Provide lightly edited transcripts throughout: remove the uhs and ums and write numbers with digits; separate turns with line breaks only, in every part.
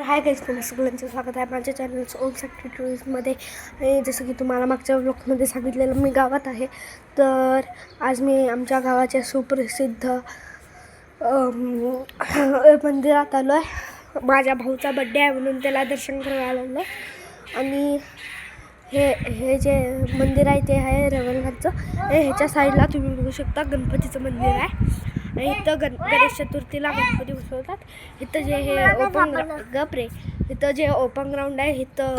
Hi guys, तुम्ही सगळ्यांचं स्वागत आहे माझ्या चॅनल ओम सॅक्टी टुरिस्टमध्ये. आणि जसं की तुम्हाला मागच्या व्लॉगमध्ये सांगितलेलं, मी गावात आहे. तर आज मी आमच्या गावाच्या सुप्रसिद्ध मंदिरात आलो आहे. माझ्या भाऊचा बड्डे आहे म्हणून त्याला दर्शन करायला आलो. आणि हे जे मंदिर आहे ते आहे रवलनाथचं. ह्याच्या साईडला तुम्ही बघू शकता गणपतीचं मंदिर आहे. आणि इथं गणेश चतुर्थीला गणपती बसवतात. इथं जे हे इथं जे ओपन ग्राउंड आहे, इथं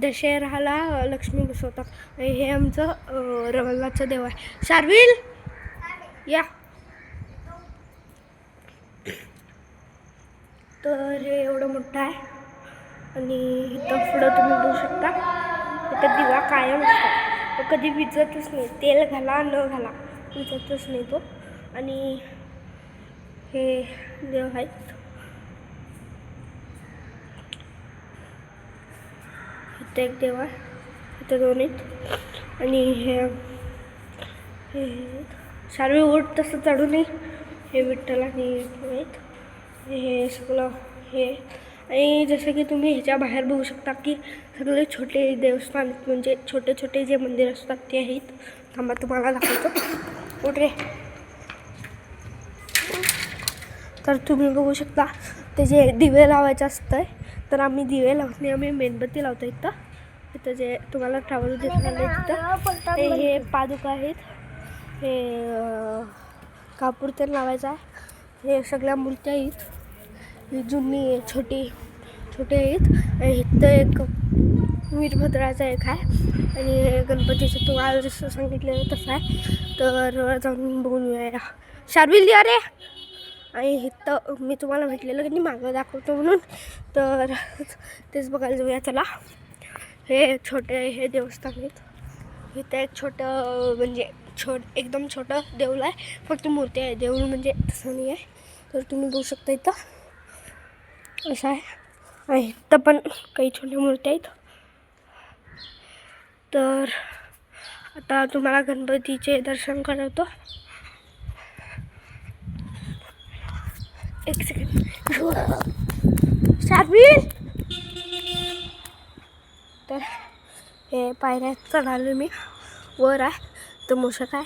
दशहराला लक्ष्मी बसवतात. आणि हे आमचं रवलनाथचं देव आहे. शार्विल या. तर हे एवढं मोठं आहे. आणि इथं पुढं तुम्ही बघू शकता, इथं दिवा कायम असतो, कधी विजतच नाही. तेल घाला न घाला विजतच नाही तो. आणि हे देव आहेत. इथं एक देव आहे, इथं दोन आहेत. आणि हे शार्वी उठ तसं चढू नये. हे विठ्ठल आणि आहेत. हे सगळं हे. आणि जसं की तुम्ही ह्याच्या बाहेर बघू शकता की सगळे छोटे देवस्थान, म्हणजे छोटे छोटे जे मंदिर असतात ते आहेत. थांबा तुम्हाला दाखवतो. उठ रे. तर तुम्ही बघू शकता ते जे दिवे लावायचं असतं, तर आम्ही दिवे लावत नाही, आम्ही मेणबत्ती लावतो. इथं जे तुम्हाला ट्रॅव्हल दिसणार तिथं हे पादुका आहेत. हे कापूर तर लावायचं आहे. हे सगळ्या मूर्त्या आहेत, जुनी छोटे आहेत. आणि इथं एक वीरभद्राचा एक आहे. आणि गणपतीचं तुम्हाला जसं सांगितलेलं तसं आहे. तर जाऊन बघून या. शार्विल या रे. आणि इथं मी तुम्हाला म्हटलेलं की मागं दाखवतो म्हणून, तर तेच बघायला जाऊया. चला. हे छोटे हे देवस्थान आहेत. इथं एक छोटं म्हणजे एकदम छोटं देऊळ आहे, फक्त मूर्ती आहे. देऊळ म्हणजे तसं नाही आहे. तर तुम्ही बघू शकता इथं असं आहे. आणि इथं पण काही छोट्या मूर्त्या आहेत. तर आता तुम्हाला गणपतीचे दर्शन करवतो. एक सेकंड. शार्विल. तर हे पायऱ्या चढालो मी. वर आहे तर मोशक आहे.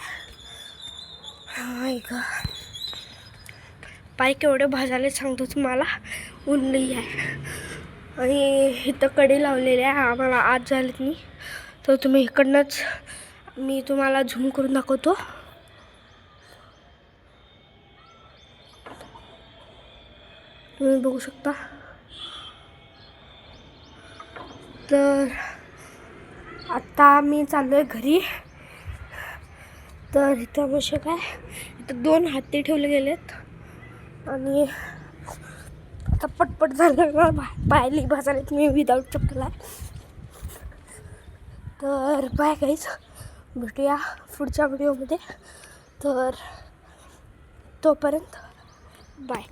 पाय केवढे भाजायला सांगतो तुम्हाला, ऊन लई आहे. आणि इथं कडी लावलेली आहे, आम्हाला आज झालेत नाही. तर तुम्ही इकडनंच मी तुम्हाला झूम करून दाखवतो. तुम्ही बघू शकता. तर आता मी चाललो आहे घरी. तर इथं आवश्यक आहे, इथं 2 हत्ती ठेवले गेलेत. आणि आता पटपट झालं, पायली भाजालेत मी विदाऊट चप्पल आहे. तर बाय गाईज, भेटूया पुढच्या व्हिडिओमध्ये. तर तोपर्यंत बाय.